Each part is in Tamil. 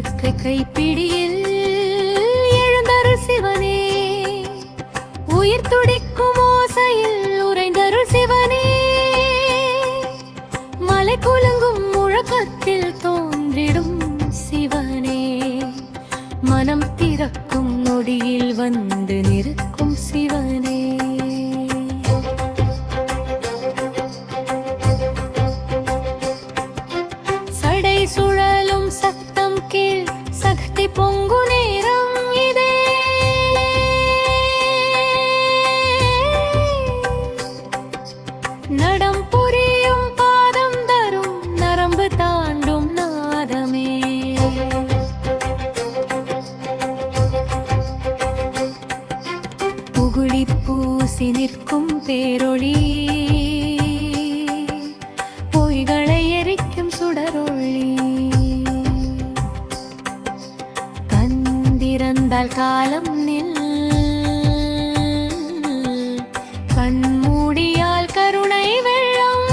உடுக்கை கைப்பிடியில் எழுந்தருள் சிவனே, உயிர் துடிக்கும் ஓசையில் உறைந்தருள் சிவனே, மலை குலுங்கும் முழக்கத்தில் தோன்றிடும் சிவனே, மனம் திறக்கும் நொடியில் வந்து நிற்கும் சிவனே. சடை சுழலும் சத்தம் கீழ் சக்தி பொங்கு நேரம் இதே, நடம் புரியும் பாதம் தரும் நரம்பு தாண்டும் நாதமே. புகுழி பூசி நிற்கும் பேரொளி, பொய்களை எரிக்கும் சுடரொளி, கந்திறந்தால் காலம் நில், கண்மூடியால் கருணை வெள்ளம்,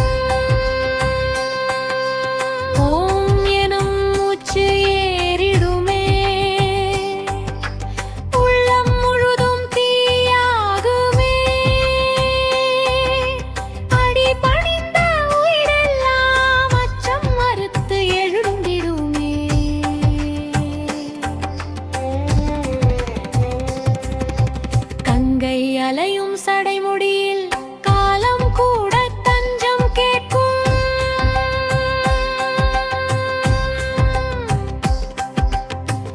ஓம் எனும் மூச்சு ஏறிடுமே, உள்ளம் முழுதும் தீயாகுமே, அடி பணிந்த உயிரெல்லாம் அச்சம் மறுத்து எழுந்திடுமே. கங்கை அலையும் சடைமுடியில் காலம் கூட தஞ்சம் கேட்கும்,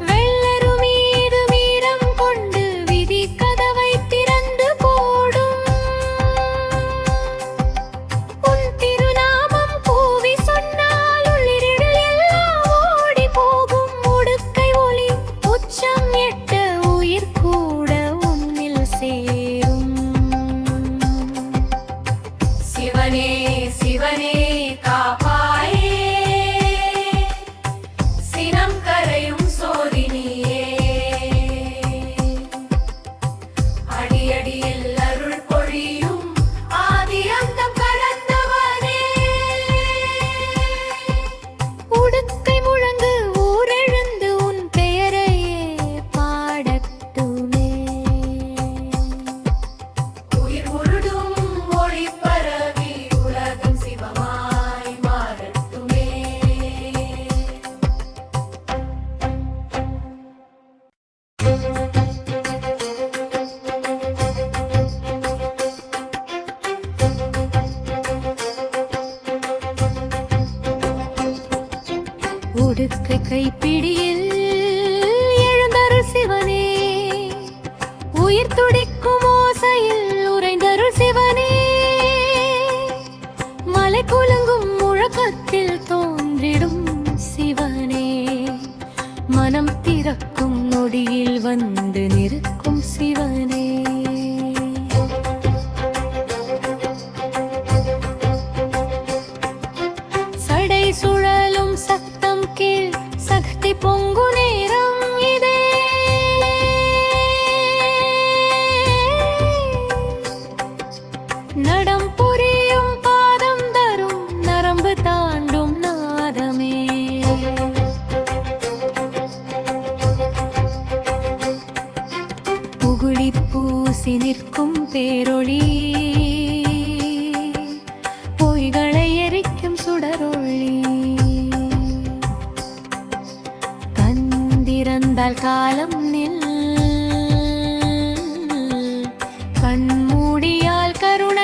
வெள்ளரு மீது வீரம் கொண்டு விதி கதவை திறந்து போடும், உன் திருநாமம் கூவி சொன்னால் உள்ளிருள் எல்லாம் ஓடி போகும், உடுக்கை ஒளி உச்சம் எட்ட உயிர் கூட உன்னில் சேரும். சிவனே சிவனே காப்பாயே, சினம் கரையும் சோதினியே, அடியடியில் அருள் பொழியும் ஆதி அந்தம் கடந்தவனே. உடுக்கை முழங்கு ஊரெழுந்து உன் பெயரையே பாடட்டுமே, உயிர் உருடும் ஒளி பரவி உலகம் சிவமாய் மாறட்டுமே. உடுக்கை கைப்பிடியில் எழுந்தருள் சிவனே, உயிர் துடிக்கும் ஓசையில் உறைந்தருள் சிவனே, மலை குலுங்கும் முழக்கத்தில் தோன்றிடும் சிவனே, மனம் திறக்கும் நொடியில் வந்து நிற்கும் சிவனே. சடை சுழலும் சத்தம் கீழ் சக்தி பொங்கு நேரம் இதே, நடம் புரியும் பாதம் தரும் நரம்பு தாண்டும் நாதமே. புகுழி பூசி நிற்கும் பேரொளி, பொய்களை எரிக்கும் சுடரொளி, கந்திறந்தால் காலம் நில், கண்மூடியால் கருணை